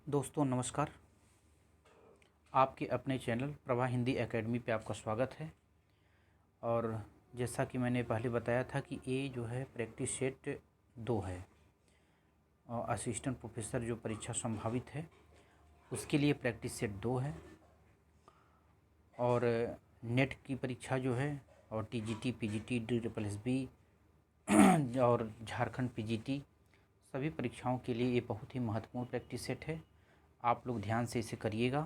दोस्तों नमस्कार। आपके अपने चैनल प्रभा हिंदी एकेडमी पे आपका स्वागत है। और जैसा कि मैंने पहले बताया था कि ये जो है प्रैक्टिस सेट 2 है और असिस्टेंट प्रोफेसर जो परीक्षा संभावित है उसके लिए प्रैक्टिस सेट 2 है। और नेट की परीक्षा जो है और टीजीटी, पीजीटी, DSSB और झारखंड पीजीटी सभी परीक्षाओं के लिए ये बहुत ही महत्वपूर्ण प्रैक्टिस सेट है। आप लोग ध्यान से इसे करिएगा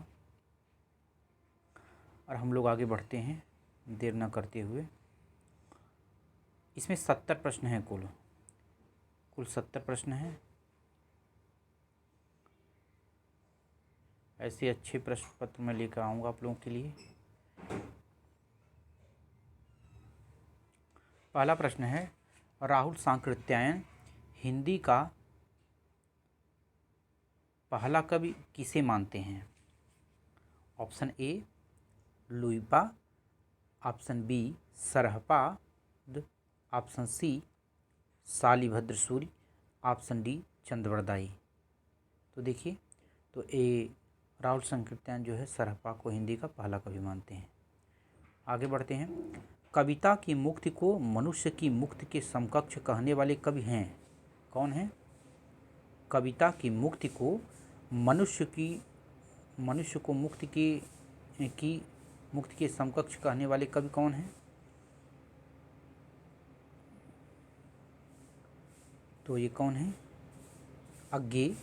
और हम लोग आगे बढ़ते हैं देर न करते हुए। इसमें 70 प्रश्न हैं। कुल 70 प्रश्न हैं। ऐसे अच्छे प्रश्न पत्र मैं लेकर आऊँगा आप लोगों के लिए। पहला प्रश्न है, राहुल सांकृत्यायन हिंदी का पहला कवि किसे मानते हैं? Option A Luipa, option B Sarahpad, option C Shalibhadra Suri, option D Chandbardai. तो देखिए, तो ए राहुल सांकृत्यायन जो है सरहपा को हिंदी का पहला कवि मानते हैं। आगे बढ़ते हैं। कविता की मुक्ति को मनुष्य की मुक्ति के समकक्ष कहने वाले कवि हैं? कौन हैं? कविता की मुक्ति को मनुष्य को मुक्ति के समकक्ष कहने वाले कवि कौन हैं? तो ये कौन है? अज्ञे,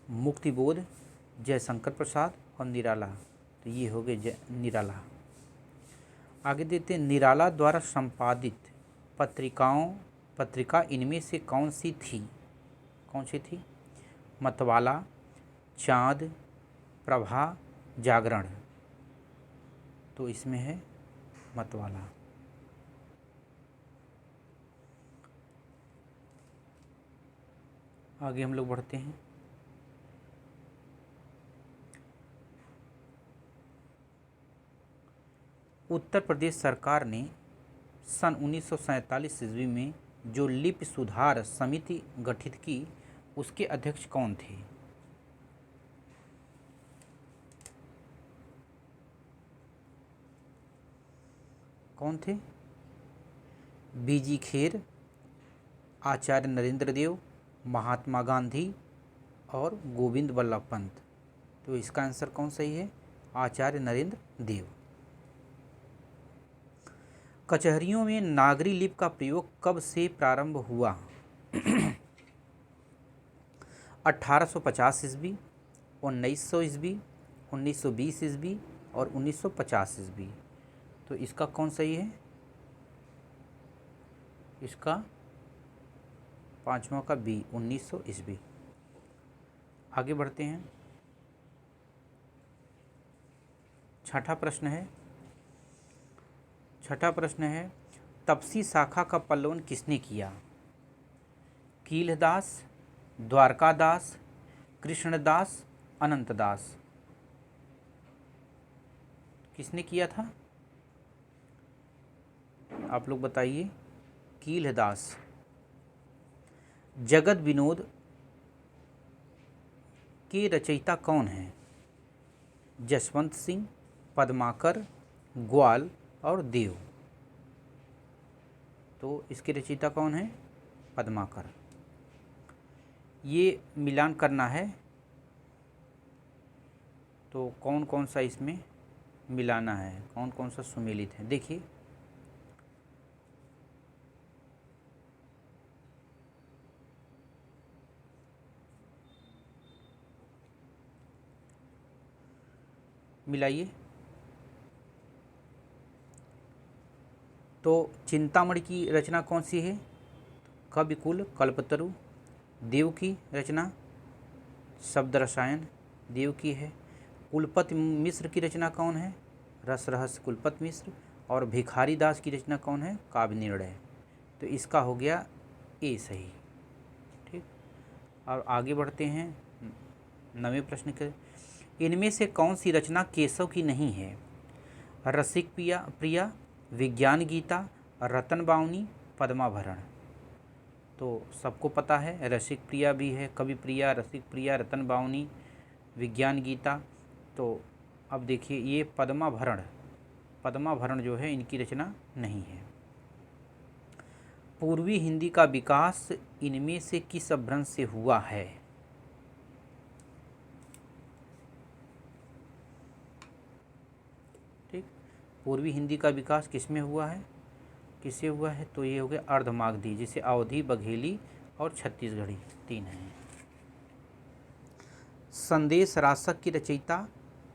मुक्तिबोध, जयशंकर प्रसाद और निराला। तो ये हो गए निराला। आगे देते हैं, निराला द्वारा संपादित पत्रिका इनमें से कौन सी थी? मतवाला, चाँद, प्रभा, जागरण। तो इसमें है मतवाला। आगे हम लोग बढ़ते हैं। उत्तर प्रदेश सरकार ने सन 1947 ईस्वी में जो लिपि सुधार समिति गठित की उसके अध्यक्ष कौन थे? कौन थे? बीजी खेर, आचार्य नरेंद्र देव, महात्मा गांधी और गोविंद वल्लभ पंत। तो इसका आंसर कौन सही है? आचार्य नरेंद्र देव। कचहरियों में नागरी लिपि का प्रयोग कब से प्रारंभ हुआ? 1850 ईस्वी, 1900 ईस्वी, 1920 ईस्वी और 1950 ईस्वी। तो इसका कौन सही है? इसका पांचवा का बी, 1900 ईस्वी। आगे बढ़ते हैं। छठा प्रश्न है, तपसी शाखा का पल्लवन किसने किया? कीलदास, द्वारकादास, कृष्णदास, अनंतदास। किसने किया था? आप लोग बताइए। कीलदास। जगत विनोद के रचयिता कौन हैं? जसवंत सिंह, पद्माकर, ग्वाल और देव। तो इसके रचयिता कौन है? पद्माकर। ये मिलान करना है, तो कौन कौन सा इसमें मिलाना है, कौन कौन सा सुमेलित है? देखिए, मिलाइए। तो चिंतामणि की रचना कौन सी है? कविकुल, कल्पतरु। देव की रचना शब्द रसायन, देव की है। कुलपति मिश्र की रचना कौन है? रस रहस्य कुलपति मिश्र। और भिखारी दास की रचना कौन है? काव्य निर्णय। तो इसका हो गया ए सही। ठीक। और आगे बढ़ते हैं 9वें प्रश्न के। इनमें से कौन सी रचना केशव की नहीं है? रसिक प्रिया, विज्ञान गीता, रतन बावनी, पद्माभरण। तो सबको पता है रसिक प्रिया भी है, कवि प्रिया, रसिक प्रिया, रतन बावनी विज्ञान गीता। तो अब देखिए ये पद्माभरण जो है इनकी रचना नहीं है। पूर्वी हिंदी का विकास इनमें से किस अपभ्रंश से हुआ है? ठीक, पूर्वी हिंदी का विकास किसमें हुआ है, किससे हुआ है? तो ये हो गया अर्धमागधी, जिसे अवधी, बघेली और छत्तीसगढ़ी 3 हैं। संदेश रासक की रचयिता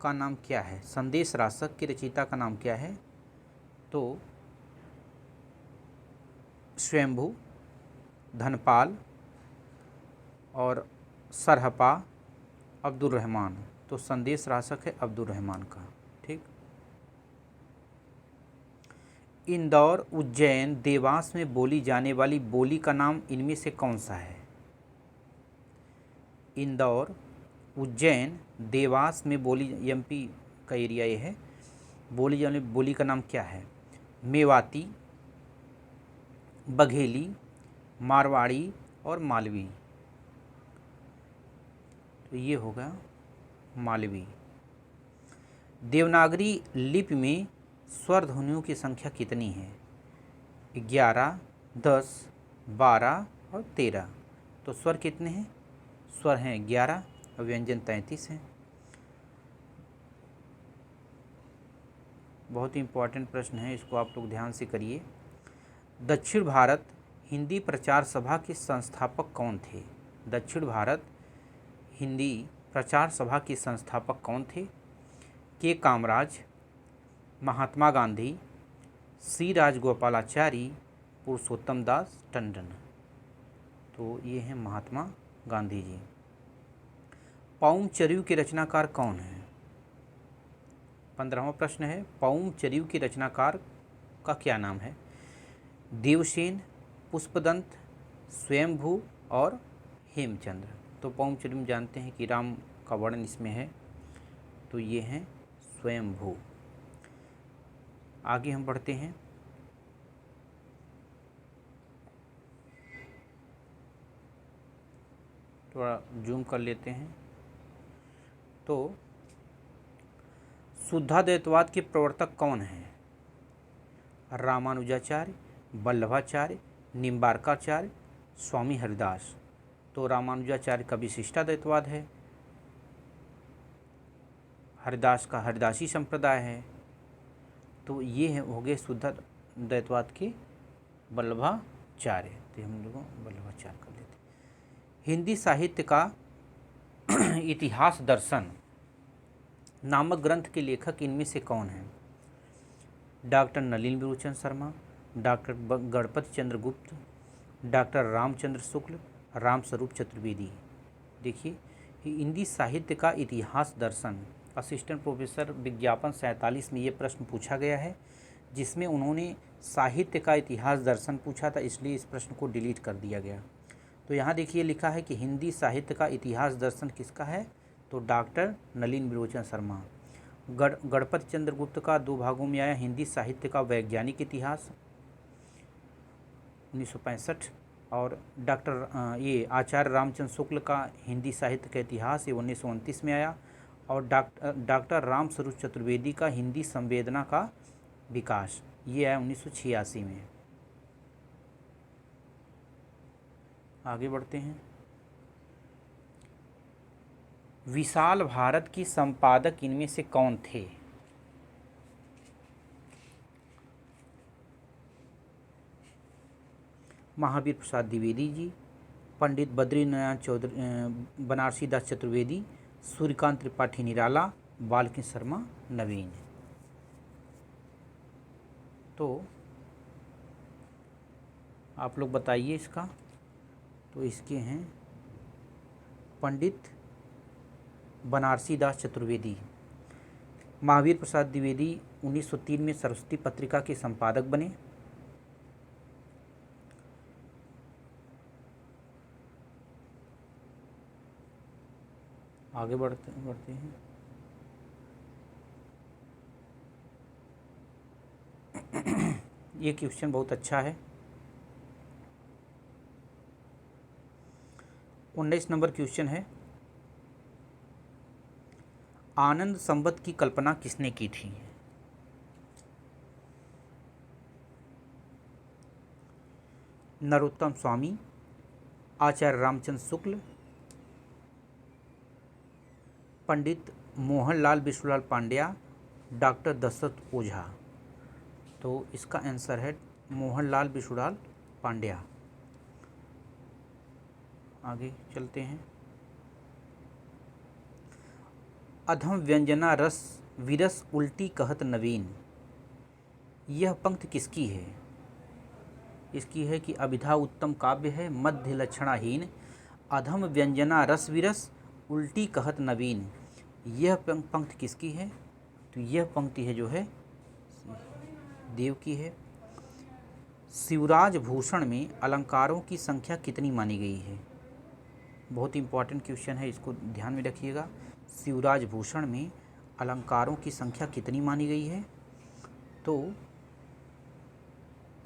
का नाम क्या है? संदेश रासक की रचयिता का नाम क्या है? तो स्वयंभू, धनपाल और सरहपा, अब्दुल रहमान। तो संदेश रासक है अब्दुल रहमान का। ठीक, इंदौर, उज्जैन, देवास में बोली जाने वाली बोली का नाम इनमें से कौन सा है? इंदौर, उज्जैन, देवास में बोली, एमपी का एरिया ये है, बोली जाने बोली का नाम क्या है? मेवाती, बघेली, मारवाड़ी और मालवी। तो ये होगा मालवी। देवनागरी लिपि में स्वर ध्वनियों की संख्या कितनी है? 11, 10, 12 और 13। तो स्वर कितने हैं? स्वर हैं 11 और व्यंजन 33 हैं। बहुत ही इम्पोर्टेंट प्रश्न है, इसको आप लोग ध्यान से करिए। दक्षिण भारत हिंदी प्रचार सभा के संस्थापक कौन थे? दक्षिण भारत हिंदी प्रचार सभा के संस्थापक कौन थे? के कामराज, महात्मा गांधी, सी राजगोपालाचारी, पुरुषोत्तम दास टंडन। तो ये हैं महात्मा गांधी जी। पाउम चरियू के रचनाकार कौन है? 15वां प्रश्न है, पाउम चरियू के रचनाकार का क्या नाम है? देवसेन, पुष्पदंत, स्वयंभू और हेमचंद्र। तो पाउम चरियू जानते हैं कि राम का वर्णन इसमें है, तो ये हैं स्वयंभू। आगे हम बढ़ते हैं। थोड़ा जूम कर लेते हैं। तो शुद्धाद्वैतवाद के प्रवर्तक कौन हैं? रामानुजाचार्य, वल्लभाचार्य, निम्बार्काचार्य, स्वामी हरिदास। तो रामानुजाचार्य का विशिष्टाद्वैतवाद है, हरिदास का हरिदासी संप्रदाय है। तो ये हो गए शुद्धाद्वैतवाद के वल्लभाचार्य। तो हम लोग वल्लभाचार्य कर लेते हैं। हिंदी साहित्य का इतिहास दर्शन नामक ग्रंथ के लेखक इनमें से कौन हैं? डॉक्टर नलिन विरोचन शर्मा, डॉक्टर गणपति चंद्र गुप्त, डॉक्टर रामचंद्र शुक्ल, रामस्वरूप चतुर्वेदी। देखिए, हिंदी साहित्य का इतिहास दर्शन असिस्टेंट प्रोफेसर विज्ञापन 47 में ये प्रश्न पूछा गया है, जिसमें उन्होंने साहित्य का इतिहास दर्शन पूछा था, इसलिए इस प्रश्न को डिलीट कर दिया गया। तो यहाँ देखिए लिखा है कि हिंदी साहित्य का इतिहास दर्शन किसका है? तो डॉक्टर नलिन विरोचन शर्मा। गणपति चंद्र गुप्त का 2 भागों में आया हिंदी साहित्य का वैज्ञानिक इतिहास 1965, और डॉक्टर ये आचार्य रामचंद्र शुक्ल का हिंदी साहित्य का इतिहास ये 1929 में आया, और डॉक्टर रामस्वरूप चतुर्वेदी का हिंदी संवेदना का विकास ये आया 1986 में। आगे बढ़ते हैं। विशाल भारत की संपादक इनमें से कौन थे? महावीर प्रसाद द्विवेदी जी, पंडित बद्रीनारायण चौधरी, बनारसी दास चतुर्वेदी, सूर्यकांत त्रिपाठी निराला, बालकृष्ण शर्मा नवीन। तो आप लोग बताइए इसका। तो इसके हैं पंडित बनारसी दास चतुर्वेदी। महावीर प्रसाद द्विवेदी 1903 में सरस्वती पत्रिका के संपादक बने। आगे बढ़ते हैं। ये क्वेश्चन बहुत अच्छा है। 19 नंबर क्वेश्चन है, आनंद संवत की कल्पना किसने की थी? नरोत्तम स्वामी, आचार्य रामचंद्र शुक्ल, पंडित मोहनलाल विश्वलाल पांड्या, डॉक्टर दशरथ ओझा। तो इसका आंसर है मोहनलाल विश्वलाल पांड्या। आगे चलते हैं। अधम व्यंजना रस विरस उल्टी कहत नवीन, यह पंक्ति किसकी है? इसकी है कि अभिधा उत्तम काव्य है, मध्य लक्षणाहीन, अधम व्यंजना रस विरस उल्टी कहत नवीन। यह पंक्ति किसकी है? तो यह पंक्ति है जो है देव की है। शिवराज भूषण में अलंकारों की संख्या कितनी मानी गई है? बहुत इंपॉर्टेंट क्वेश्चन है, इसको ध्यान में रखिएगा। शिवराज भूषण में अलंकारों की संख्या कितनी मानी गई है? तो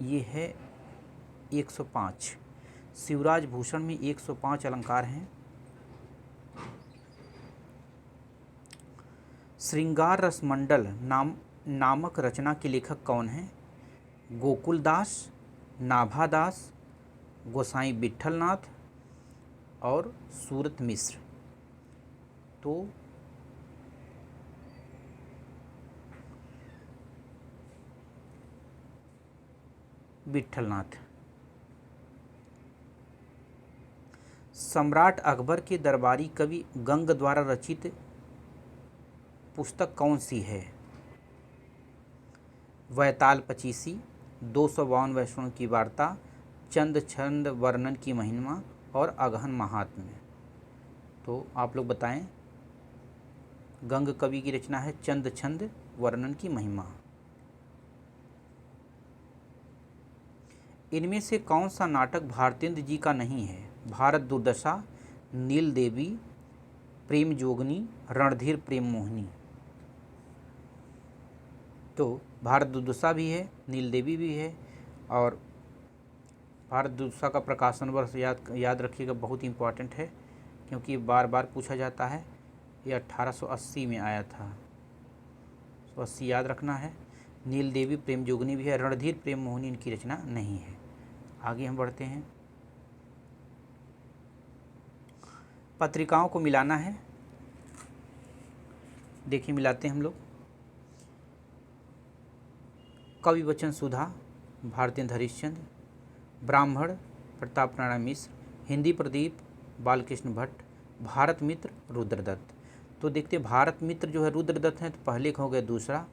ये है 105। शिवराज भूषण में 105 अलंकार हैं। श्रृंगार रसमंडल नामक रचना के लेखक कौन हैं? गोकुलदास, नाभादास, गोसाई विट्ठलनाथ और सूरत मिश्र। तो विट्ठलनाथ। सम्राट अकबर के दरबारी कवि गंग द्वारा रचित पुस्तक कौन सी है? वैताल पचीसी, 252 वैष्णव की वार्ता, चंद छंद वर्णन की महिमा और अगहन महात्म्य। तो आप लोग बताएं। गंग कवि की रचना है चंद छंद वर्णन की महिमा। इनमें से कौन सा नाटक भारतेंद्र जी का नहीं है? भारत दुर्दशा, नील देवी, प्रेम जोगनी, रणधीर प्रेम मोहिनी। तो भारत दुर्दशा भी है, नील देवी भी है, और भारत दुर्दशा का प्रकाशन वर्ष याद रखिएगा, बहुत इंपॉर्टेंट है क्योंकि बार बार पूछा जाता है। ये 1880 में आया था, 80 याद रखना है। नील देवी प्रेम जोगनी भी है, रणधीर प्रेम मोहिनी इनकी रचना नहीं है। आगे हम बढ़ते हैं। पत्रिकाओं को मिलाना है, देखिए मिलाते हैं हम लोग। कवि वचन सुधा भारतेंद्र हरिश्चंद्र, ब्राह्मण प्रताप नारायण मिश्र, हिंदी प्रदीप बालकृष्ण भट्ट, भारत मित्र रुद्रदत्त। तो देखते भारत मित्र जो है रुद्रदत्त हैं, तो पहले एक हो गया दूसरा,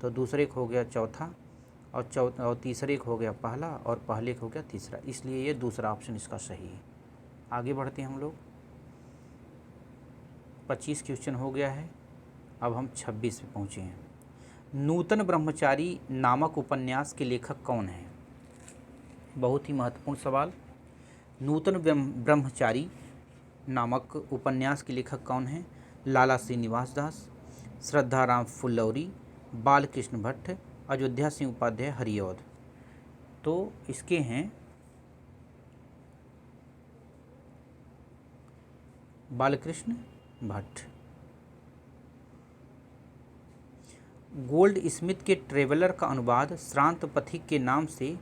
तो दूसरे एक हो गया चौथा, और तीसरे एक हो गया पहला, और पहले एक हो गया तीसरा, इसलिए ये दूसरा ऑप्शन इसका सही है। आगे बढ़ते हैं हम लोग। 25 क्वेश्चन हो गया है, अब हम 26 पे पहुँचे हैं। नूतन ब्रह्मचारी नामक उपन्यास के लेखक कौन हैं? बहुत ही महत्वपूर्ण सवाल। नूतन ब्रह्मचारी नामक उपन्यास के लेखक कौन हैं? लाला श्रीनिवास दास, श्रद्धाराम फुल्लौरी, बालकृष्ण भट्ट, अयोध्या सिंह उपाध्याय हरिऔध। तो इसके हैं बालकृष्ण भट्ट। गोल्ड स्मिथ के ट्रेवलर का अनुवाद श्रांत पथिक के नाम से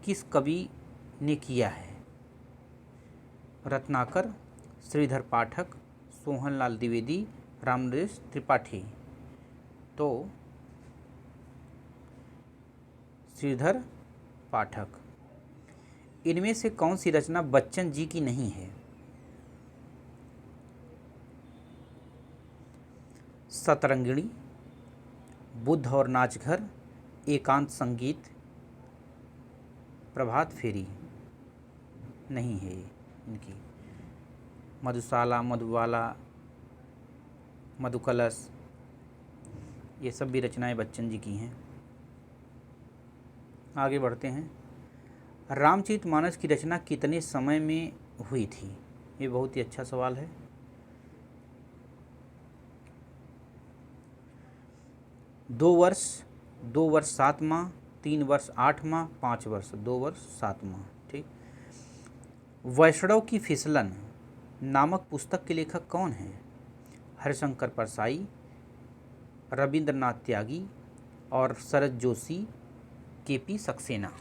किस कवि ने किया है? रत्नाकर, श्रीधर पाठक, सोहनलाल द्विवेदी, रामनरेश त्रिपाठी। तो श्रीधर पाठक। इनमें से कौन सी रचना बच्चन जी की नहीं है? सतरंगिणी, बुद्ध और नाचघर, एकांत संगीत, प्रभात फेरी। नहीं है इनकी। मधुशाला, मधुबाला, मधुकलश, ये सब भी रचनाएं बच्चन जी की हैं। आगे बढ़ते हैं। रामचरितमानस की रचना कितने समय में हुई थी? ये बहुत ही अच्छा सवाल है। दो वर्ष 7 माह, 3 वर्ष 8 माह, 5 वर्ष 2 वर्ष 7 माह। ठीक। वैष्णव की फिसलन नामक पुस्तक के लेखक कौन हैं? हरिशंकर परसाई, रविंद्रनाथ त्यागी और शरद जोशी, केपी सक्सेना।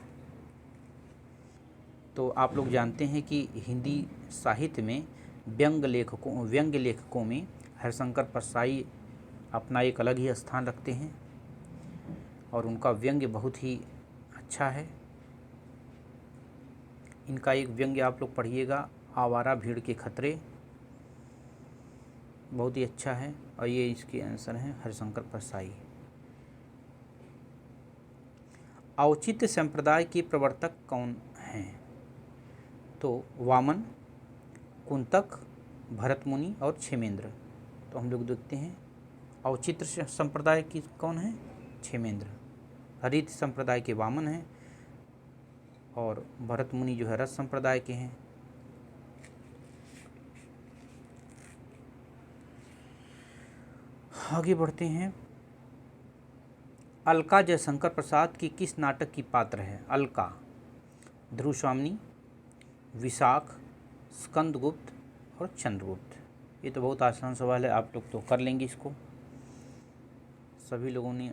तो आप लोग जानते हैं कि हिंदी साहित्य में व्यंग्य लेखकों में हरिशंकर परसाई अपना एक अलग ही स्थान रखते हैं और उनका व्यंग्य बहुत ही अच्छा है। इनका एक व्यंग्य आप लोग पढ़िएगा, आवारा भीड़ के खतरे, बहुत ही अच्छा है और ये इसके आंसर हैं हरिशंकर परसाई। औचित्य संप्रदाय के प्रवर्तक कौन हैं? तो वामन, कुंतक, भरतमुनि और क्षेमेंद्र। तो हम लोग देखते हैं औचित्य संप्रदाय की कौन है? क्षेमेंद्र। हरित संप्रदाय के वामन हैं और भरतमुनि जो है रस संप्रदाय के हैं। आगे बढ़ते हैं। अलका जयशंकर प्रसाद की किस नाटक की पात्र है? अलका, ध्रुवस्वामिनी, विशाख, स्कंदगुप्त और चंद्रगुप्त। ये तो बहुत आसान सवाल है, आप लोग तो कर लेंगे इसको। सभी लोगों ने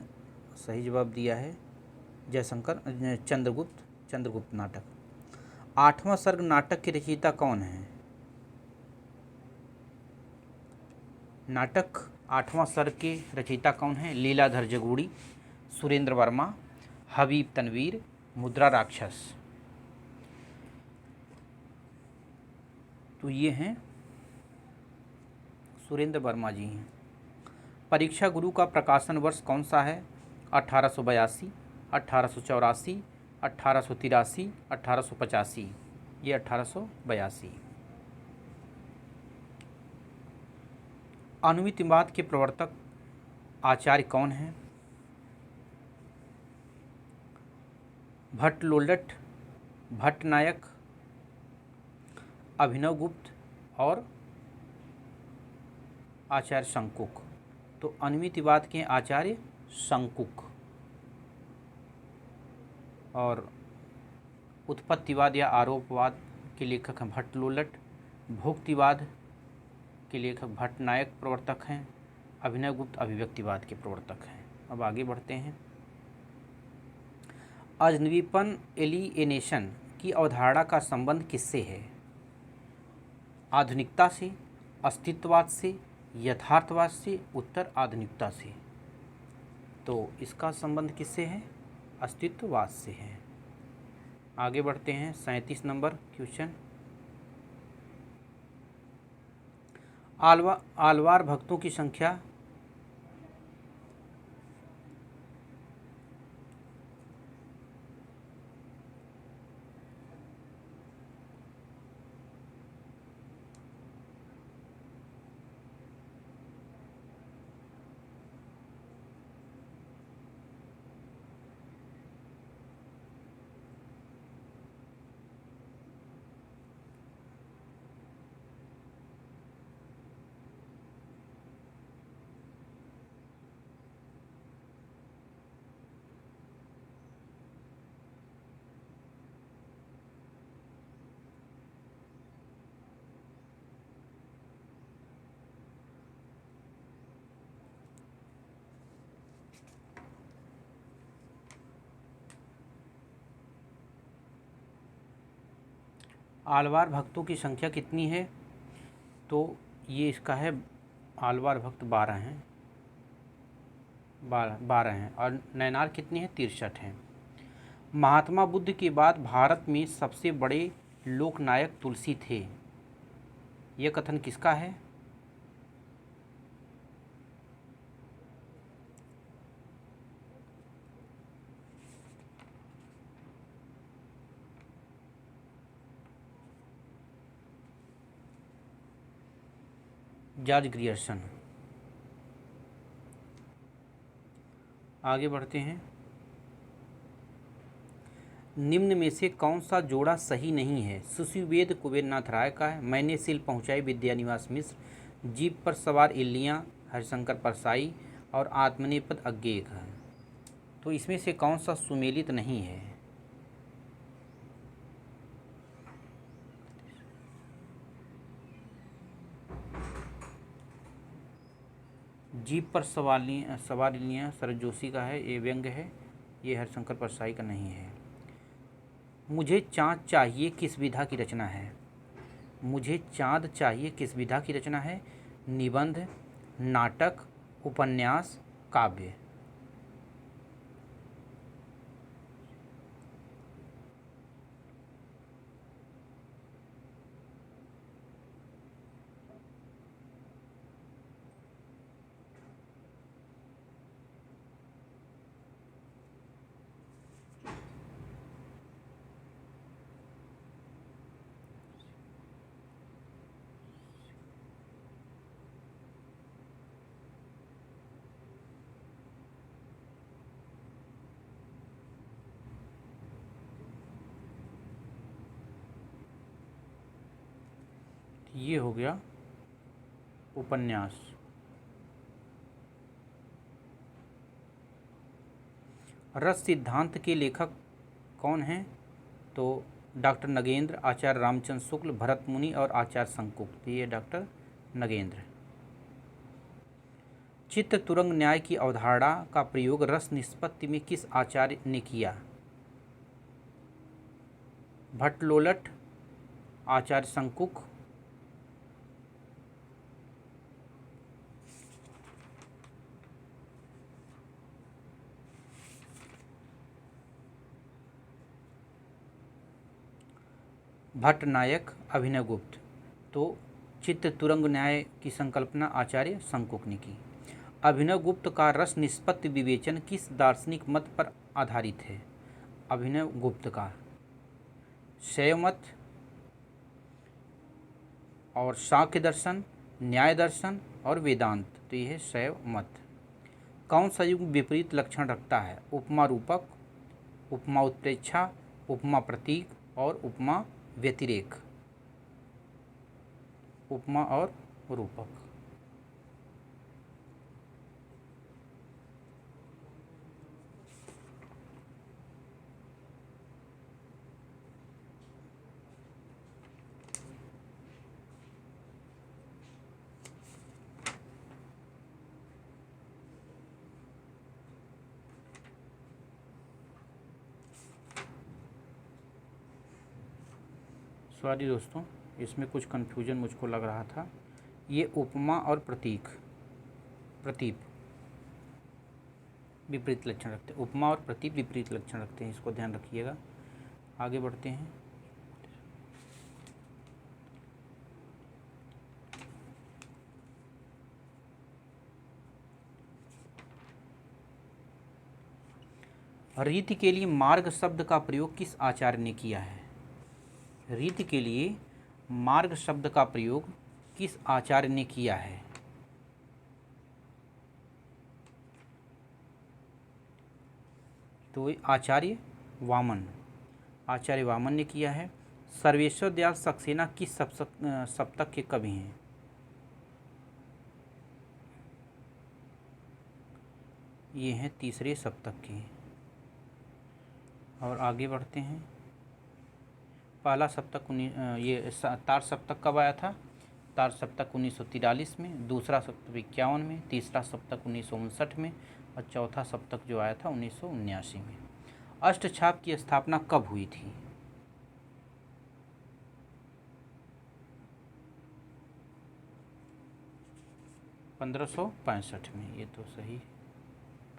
सही जवाब दिया है। चंद्रगुप्त नाटक। आठवां सर्ग नाटक के रचयिता कौन है? नाटक आठवां सर्ग के रचयिता कौन है? लीलाधर जगूड़ी, सुरेंद्र वर्मा, हबीब तनवीर, मुद्रा राक्षस। तो ये हैं सुरेंद्र वर्मा जी हैं। परीक्षा गुरु का प्रकाशन वर्ष कौन सा है? 1882, 1884, 1883, 1885। ये 1882। अनुमितिवाद के प्रवर्तक आचार्य कौन हैं? भट्टलोल्लट, भट्टनायक, अभिनवगुप्त और आचार्य शंकुक। तो अनुमितिवाद के आचार्य शंकुक। और उत्पत्तिवाद या आरोपवाद के लेखक हैं भट्टलोल्लट। भुक्तिवाद के लेखक भट्टनायक प्रवर्तक हैं। अभिनवगुप्त अभिव्यक्तिवाद के प्रवर्तक हैं। अब आगे बढ़ते हैं। अजनबीपन एलिएनेशन की अवधारणा का संबंध किससे है? आधुनिकता से, अस्तित्ववाद से, यथार्थवाद से, उत्तर आधुनिकता से। तो इसका संबंध किससे है? अस्तित्ववाद से है। आगे बढ़ते हैं। 37 नंबर क्वेश्चन। आलवार भक्तों की संख्या आलवार भक्तों की संख्या कितनी है? तो ये इसका है आलवार भक्त 12 हैं। 12 हैं। और नैनार कितनी है? 63 हैं। महात्मा बुद्ध के बाद भारत में सबसे बड़े लोकनायक तुलसी थे। यह कथन किसका है? George Grierson. आगे बढ़ते हैं। निम्न में से कौन सा जोड़ा सही नहीं है? सुशीवेद कुबेरनाथ राय का है, मैंने सील पहुंचाई विद्यानिवास मिश्र, जीप पर सवार इल्लियाँ हरिशंकर परसाई और आत्मनेपद अज्ञेय का। तो इसमें से कौन सा सुमेलित नहीं है? जीप पर सवालियाँ शरद जोशी का है, ये व्यंग्य है, ये हरिशंकर परसाई का नहीं है। मुझे चाँद चाहिए किस विधा की रचना है? मुझे चाँद चाहिए किस विधा की रचना है? निबंध, नाटक, उपन्यास, काव्य। ये हो गया उपन्यास। रस सिद्धांत के लेखक कौन हैं? तो डॉक्टर नगेंद्र, आचार्य रामचंद्र शुक्ल, भरत मुनि और आचार्य शंकुक। ये डॉक्टर नगेंद्र। चित्त तुरंग न्याय की अवधारणा का प्रयोग रस निष्पत्ति में किस आचार्य ने किया? भट्टलोलट, आचार्य शंकुक। भट्टनायक, अभिनवगुप्त। तो चित्त तुरंग न्याय की संकल्पना आचार्य शंकुक ने की। अभिनवगुप्त का रस निष्पत्ति विवेचन किस दार्शनिक मत पर आधारित है? अभिनवगुप्त का शैव मत और सांख्य दर्शन, न्याय दर्शन और वेदांत। तो यह है शैव मत। कौन सा युग विपरीत लक्षण रखता है? उपमा रूपक, उपमा उत्प्रेक्षा, उपमा प्रतीक और उपमा व्यतिरेक। उपमा और रूपक। सॉरी दोस्तों, इसमें कुछ कन्फ्यूजन मुझको लग रहा था। ये उपमा और प्रतीप विपरीत लक्षण रखते हैं। उपमा और प्रतीप विपरीत लक्षण रखते हैं, इसको ध्यान रखिएगा। आगे बढ़ते हैं। रीति के लिए मार्ग शब्द का प्रयोग किस आचार्य ने किया है? रीति के लिए मार्ग शब्द का प्रयोग किस आचार्य ने किया है? तो आचार्य वामन। आचार्य वामन ने किया है। सर्वेश्वर दयाल सक्सेना किस सप्तक के कवि हैं? ये हैं तीसरे सप्तक के। और आगे बढ़ते हैं। पहला सप्तक ये तार सप्तक कब आया था? तार सप्तक 1943 में, दूसरा सप्तक 51 में, तीसरा सप्तक 1959 में और चौथा सप्तक जो आया था 1979 में। अष्टछाप की स्थापना कब हुई थी? 1565 में। ये तो सही,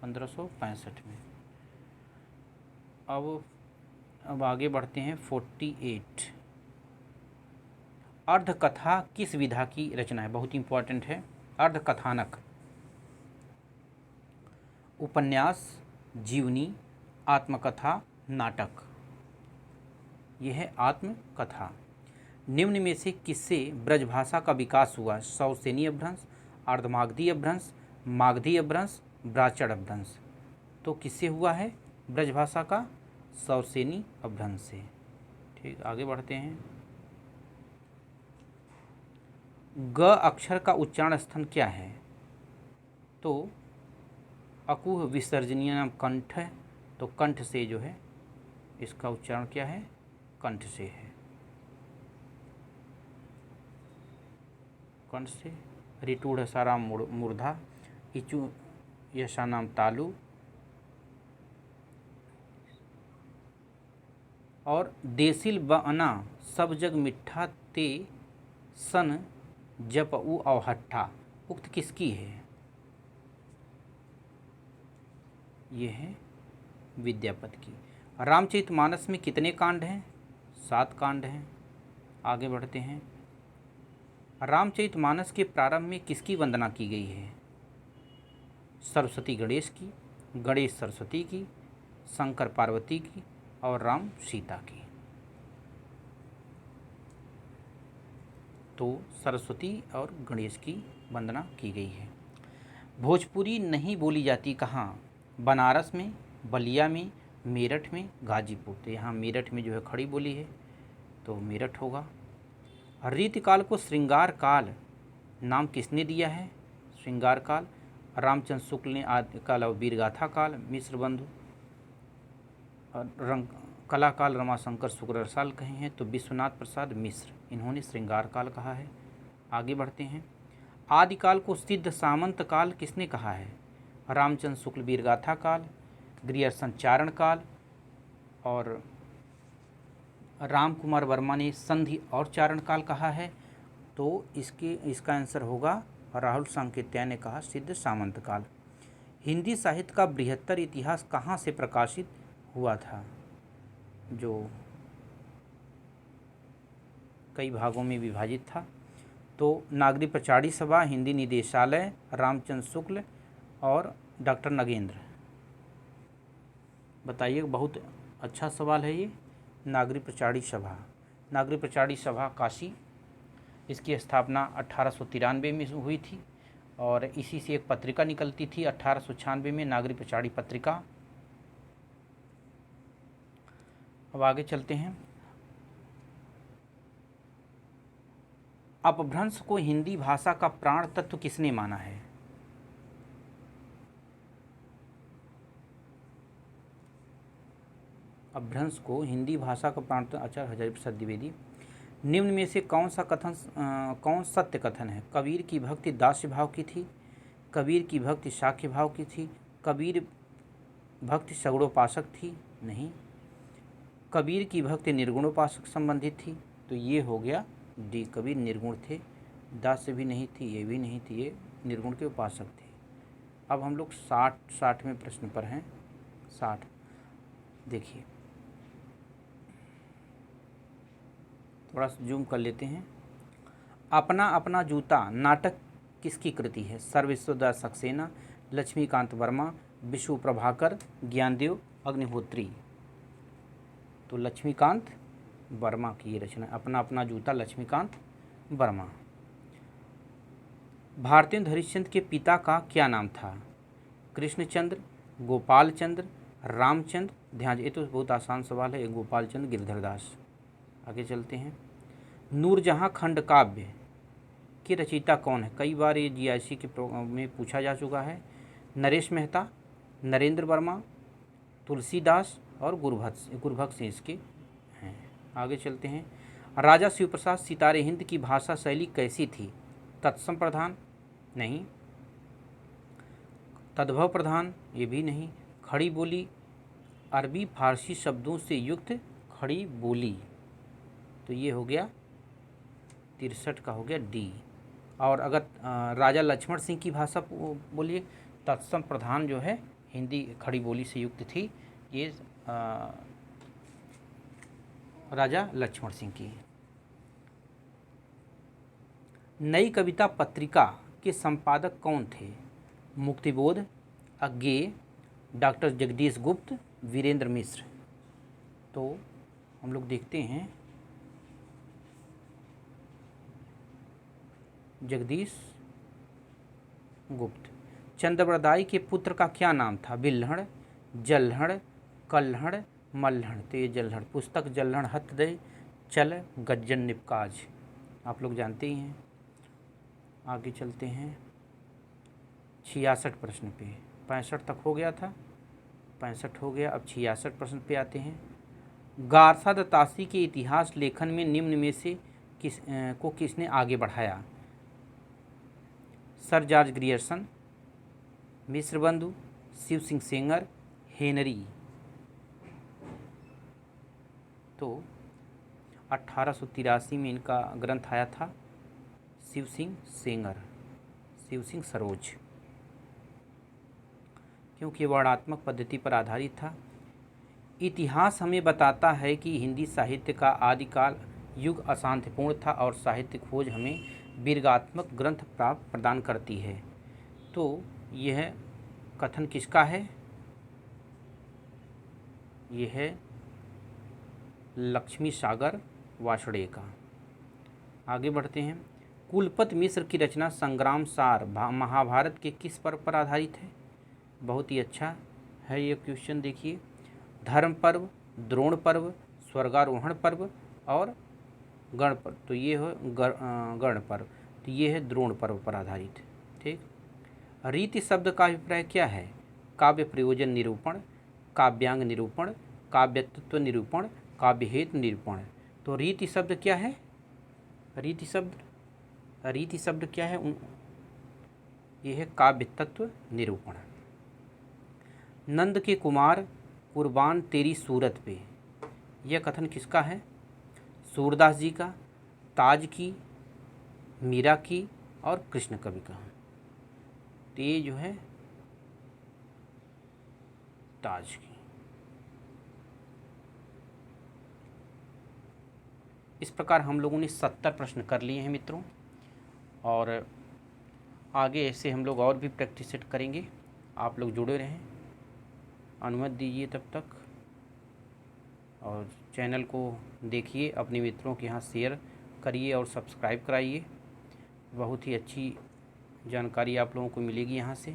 1565 में। अब आगे बढ़ते हैं। 48। अर्धकथा किस विधा की रचना है? बहुत इंपॉर्टेंट है। अर्धकथानक, उपन्यास, जीवनी, आत्मकथा, नाटक। यह है आत्मकथा। निम्न में से किससे ब्रजभाषा का विकास हुआ? सौसेनी अपभ्रंश, अर्धमागधी अपभ्रंश, मागधी अपभ्रंश, ब्राह्मण अपभ्रंश। तो किससे हुआ है ब्रजभाषा का? सौसेनी अपभ्रंश से। ठीक, आगे बढ़ते हैं। ग अक्षर का उच्चारण स्थान क्या है? तो अकुह विसर्जनीय नाम कंठ है। तो कंठ से जो है इसका उच्चारण क्या है? कंठ से है। कंठ से। रिटूढ़ सारा मूर्धा, इचू यशानाम तालु और देसिल बअना सब जग मिठा ते सन जप उ अवहट्ठा उक्त किसकी है? ये है विद्यापति की। रामचरितमानस में कितने कांड हैं? 7 कांड हैं। आगे बढ़ते हैं। रामचरितमानस के प्रारंभ में किसकी वंदना की गई है? सरस्वती गणेश की, गणेश सरस्वती की, शंकर पार्वती की और राम सीता की। तो सरस्वती और गणेश की वंदना की गई है। भोजपुरी नहीं बोली जाती कहाँ? बनारस में, बलिया में, मेरठ में, गाजीपुर। तो यहाँ मेरठ में जो है खड़ी बोली है, तो मेरठ होगा। रीतिकाल को श्रृंगार काल नाम किसने दिया है? श्रृंगार काल रामचंद्र शुक्ल ने आदि काल और वीरगाथा काल मिश्र बंधु, रंग कला काल रमाशंकर शुक्ल रसाल कहे हैं, तो विश्वनाथ प्रसाद मिश्र इन्होंने श्रृंगार काल कहा है। आगे बढ़ते हैं। आदिकाल को सिद्ध सामंत काल किसने कहा है? रामचंद्र शुक्ल वीरगाथा काल, ग्रियर्सन चारण काल और राम कुमार वर्मा ने संधि और चारण काल कहा है। तो इसका आंसर होगा राहुल सांकेत्याय ने कहा सिद्ध सामंत काल। हिंदी साहित्य का बृहत्तर इतिहास कहाँ से प्रकाशित हुआ था? जो कई भागों में विभाजित था। तो नागरी प्रचारी सभा, हिंदी निदेशालय, रामचंद्र शुक्ल और डॉक्टर नगेंद्र। बताइए, बहुत अच्छा सवाल है ये। नागरी प्रचारी सभा, नागरी प्रचारी सभा काशी, इसकी स्थापना 1893 में हुई थी और इसी से एक पत्रिका निकलती थी 1896 में, नागरी प्रचारी पत्रिका। अब आगे चलते हैं। अपभ्रंश को हिंदी भाषा का प्राण तत्व किसने माना है? अपभ्रंश को हिंदी भाषा का प्राण तत्व आचार्य हजारी प्रसाद द्विवेदी। निम्न में से कौन सत्य कथन है? कबीर की भक्ति दास्य भाव की थी, कबीर की भक्ति शाक्य भाव की थी, कबीर भक्ति सगुणोपासक थी, नहीं, कबीर की भक्ति निर्गुणोपासक संबंधित थी। तो ये हो गया डी, कबीर निर्गुण थे, दास्य भी नहीं थी, ये भी नहीं थी, ये निर्गुण के उपासक थे। अब हम लोग 60वें प्रश्न पर हैं। 60 देखिए, थोड़ा जूम कर लेते हैं। अपना अपना जूता नाटक किसकी कृति है? सर्वेश्वरदास सक्सेना, लक्ष्मीकांत वर्मा, विशु प्रभाकर, ज्ञानदेव अग्निहोत्री। तो लक्ष्मीकांत वर्मा की ये रचना, अपना अपना जूता, लक्ष्मीकांत वर्मा। भारतेंदु हरिश्चंद्र के पिता का क्या नाम था? कृष्णचंद्र, गोपाल चंद्र, रामचंद्र, ध्यान। ये तो बहुत आसान सवाल है, गोपाल चंद्र गिरधरदास। आगे चलते हैं। नूरजहां खंड काव्य की रचयिता कौन है? कई बार ये जीआईसी के में पूछा जा चुका है। नरेश मेहता, नरेंद्र वर्मा, तुलसीदास और गुरभक्त सिंह इसके हैं। आगे चलते हैं। राजा शिवप्रसाद सितारे हिंद की भाषा शैली कैसी थी? तत्सम प्रधान, नहीं, तद्भव प्रधान, ये भी नहीं, खड़ी बोली, अरबी फारसी शब्दों से युक्त खड़ी बोली। तो ये हो गया 63 का हो गया डी। और अगर राजा लक्ष्मण सिंह की भाषा बोलिए, तत्सम प्रधान जो है हिंदी खड़ी बोली से युक्त थी, ये राजा लक्ष्मण सिंह की। नई कविता पत्रिका के संपादक कौन थे? मुक्तिबोध, अज्ञेय, डॉक्टर जगदीश गुप्त, वीरेंद्र मिश्र। तो हम लोग देखते हैं, जगदीश गुप्त। चंद्रवरदाई के पुत्र का क्या नाम था? बिल्हड़, जल्हड़, कल्हड़, मल्हड़। तो ये जल्हड़। पुस्तक जल्हड़ हत दे चल गज्जन निपकाज, आप लोग जानते ही हैं। आगे चलते हैं 66 प्रश्न पे। 65 तक हो गया था, 65 हो गया। अब 66 प्रश्न पे आते हैं। गारसा दत्तासी के इतिहास लेखन में निम्न में से किसने आगे बढ़ाया? Sir George Grierson, Mishrabandhu, Shiv Singh Sengar, Henry. तो 1883 में इनका ग्रंथ आया था शिव सिंह सेंगर, शिव सिंह सरोज, क्योंकि वर्णात्मक पद्धति पर आधारित था। इतिहास हमें बताता है कि हिंदी साहित्य का आदिकाल युग अशांतिपूर्ण था और साहित्य खोज हमें विर्गात्मक ग्रंथ प्राप्त प्रदान करती है। तो यह कथन किसका है? यह है लक्ष्मी सागर वार्ष्णेय का। आगे बढ़ते हैं। कुलपति मिश्र की रचना संग्राम सार महाभारत के किस पर्व पर आधारित है? बहुत ही अच्छा है ये क्वेश्चन। देखिए, धर्म पर्व, द्रोण पर्व, स्वर्गारोहण पर्व और गण पर्व। तो ये है गण पर्व, तो ये है द्रोण पर्व पर आधारित। ठीक। रीति शब्द का अभिप्राय क्या है? काव्य प्रयोजन निरूपण, काव्यांग निरूपण, काव्यतत्व निरूपण, काव्य हेतु निरूपण। तो रीति शब्द क्या है? रीति शब्द क्या है? यह है काव्य तत्व निरूपण। नंद के कुमार कुर्बान तेरी सूरत पे, यह कथन किसका है? सूरदास जी का, ताज की, मीरा की और कृष्ण कवि का। तो ये जो है ताज की। इस प्रकार हम लोगों ने 70 प्रश्न कर लिए हैं मित्रों, और आगे ऐसे हम लोग और भी प्रैक्टिस सेट करेंगे। आप लोग जुड़े रहें, अनुमति दीजिए तब तक, और चैनल को देखिए, अपने मित्रों के यहाँ शेयर करिए और सब्सक्राइब कराइए। बहुत ही अच्छी जानकारी आप लोगों को मिलेगी यहाँ से।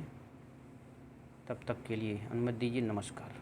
तब तक के लिए अनुमति दीजिए। नमस्कार।